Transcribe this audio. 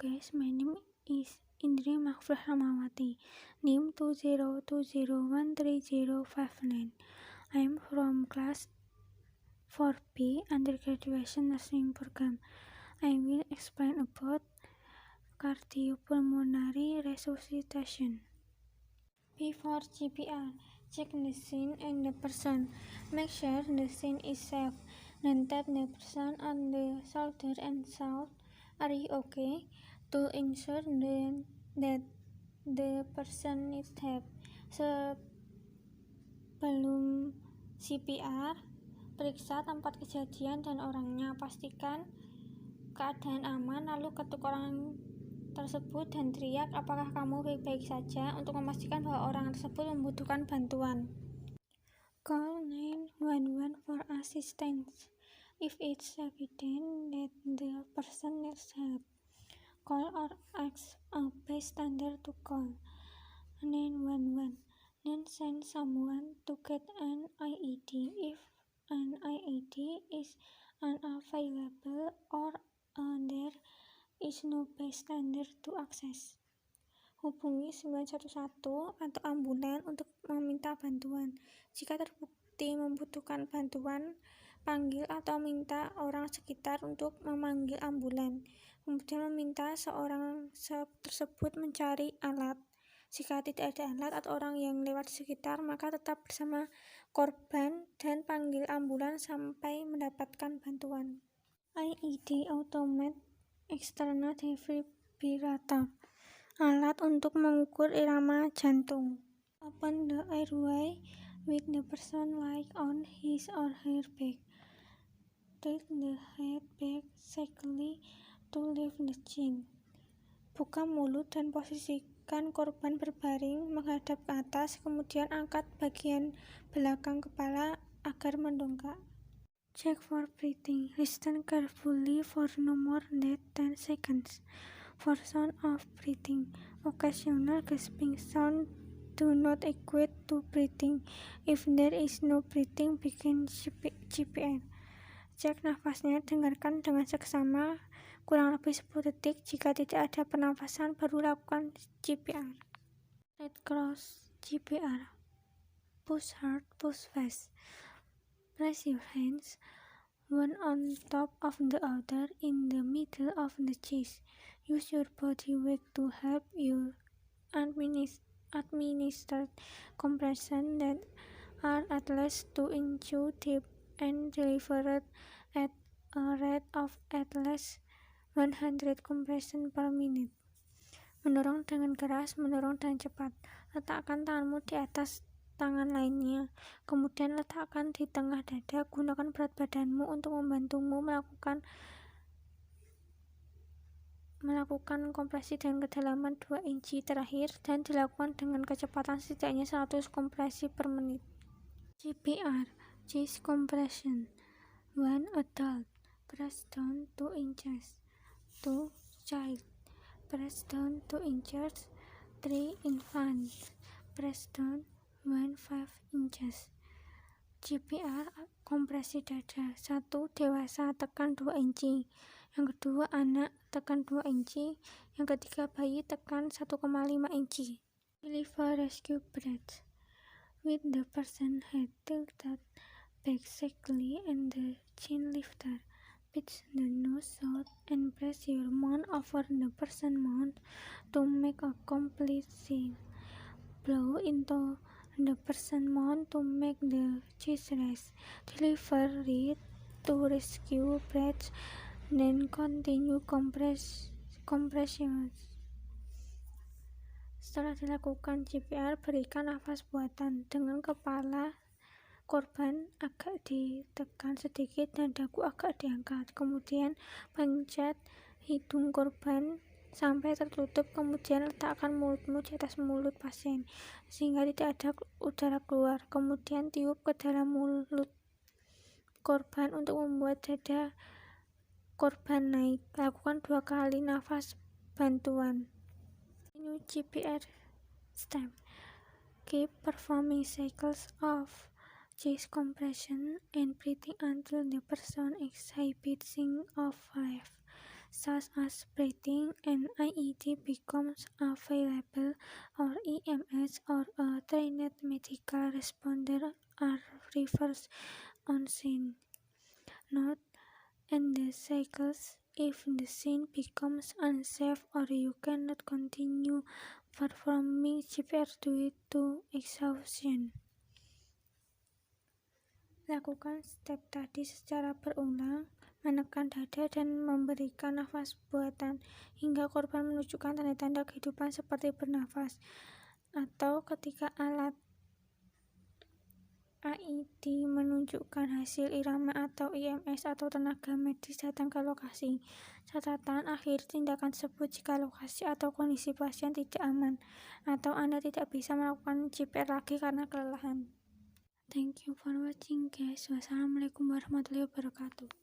guys, my name is Indri Mahfur Ramawati, NIM 2020133059. I am from class 4B undergraduate nursing program. I will explain about cardiopulmonary resuscitation. Before CPR, check the scene and the person. Make sure the scene is safe. Then tap the person on the shoulder and shout, "Are you okay?" to ensure that the person needs help. Sebelum CPR, periksa tempat kejadian dan orangnya. Pastikan keadaan aman, lalu ketuk orang tersebut dan teriak, "Apakah kamu baik-baik saja?" untuk memastikan bahwa orang tersebut membutuhkan bantuan. Call 911 for assistance if it's evident that the person needs help. Call or ask a bystander to call 911. Then send someone to get an IED if an IED is unavailable or there is no bystander to access. Hubungi 911 atau ambulan untuk meminta bantuan. Jika terbukti membutuhkan bantuan, panggil atau minta orang sekitar untuk memanggil ambulan. Kemudian meminta seorang tersebut mencari alat. Jika tidak ada alat atau orang yang lewat di sekitar, maka tetap bersama korban dan panggil ambulan sampai mendapatkan bantuan. IED Automated External Defibrillator, alat untuk mengukur irama jantung. Open the airway with the person lying on his or her back. Tilt the head back slightly to lift the chin. Buka mulut dan posisikan korban berbaring menghadap ke atas, kemudian angkat bagian belakang kepala agar mendongak. Check for breathing. Listen carefully for no more than 10 seconds for sound of breathing. Occasional gasping sound do not equate to breathing. If there is no breathing, begin CPR. Cek nafasnya, dengarkan dengan seksama kurang lebih 10 detik. Jika tidak ada pernafasan, baru lakukan CPR. Red Cross CPR. Push hard, push fast. Place your hands, one on top of the other, in the middle of the chest. Use your body weight to help you administer compression that are at least 2 inches deep and delivered at a rate of at least 100 compression per minute. Mendorong dengan keras, mendorong dengan cepat. Letakkan tanganmu di atas tangan lainnya, kemudian letakkan di tengah dada. Gunakan berat badanmu untuk membantumu melakukan kompresi dengan kedalaman 2 inci terakhir dan dilakukan dengan kecepatan setidaknya 100 kompresi per menit. CPR, chest compression. 1 adult, press down 2 inches. 2 child, press down 2 inches. 3 infant, press down 1.5 inches. CPR kompresi dada. 1 dewasa, tekan 2 inci. Yang kedua anak, tekan 2 inci. Yang ketiga bayi, tekan 1,5 inci. Deliver rescue breath. With the person head tilted back slightly and the chin lifted. Pitch the nose out and press your mouth over the person's mouth to make a complete seal. Blow into the person's mouth to make the chest rise. Deliver it to rescue breath, then continue compression. Setelah dilakukan CPR, berikan nafas buatan dengan kepala korban agak ditekan sedikit dan dagu agak diangkat. Kemudian pencet hidung korban sampai tertutup, kemudian letakkan mulutmu di atas mulut pasien sehingga tidak ada udara keluar. Kemudian tiup ke dalam mulut korban untuk membuat dada korban naik. Lakukan 2 kali nafas bantuan. New CPR step. Keep performing cycles of chest compression and breathing until the person is exhibiting of life. such as breathing, an IED becomes available, or EMS or a trained medical responder are reversed on scene. Note: in these cycles, if the scene becomes unsafe or you cannot continue performing CPR due to exhaustion, lakukan step tadi secara berulang, menekan dada dan memberikan nafas buatan hingga korban menunjukkan tanda-tanda kehidupan seperti bernafas, atau ketika alat IED menunjukkan hasil irama atau EMS atau tenaga medis datang ke lokasi. Catatan akhir tindakan tersebut jika lokasi atau kondisi pasien tidak aman atau Anda tidak bisa melakukan CPR lagi karena kelelahan. Thank you for watching guys. Wassalamualaikum warahmatullahi wabarakatuh.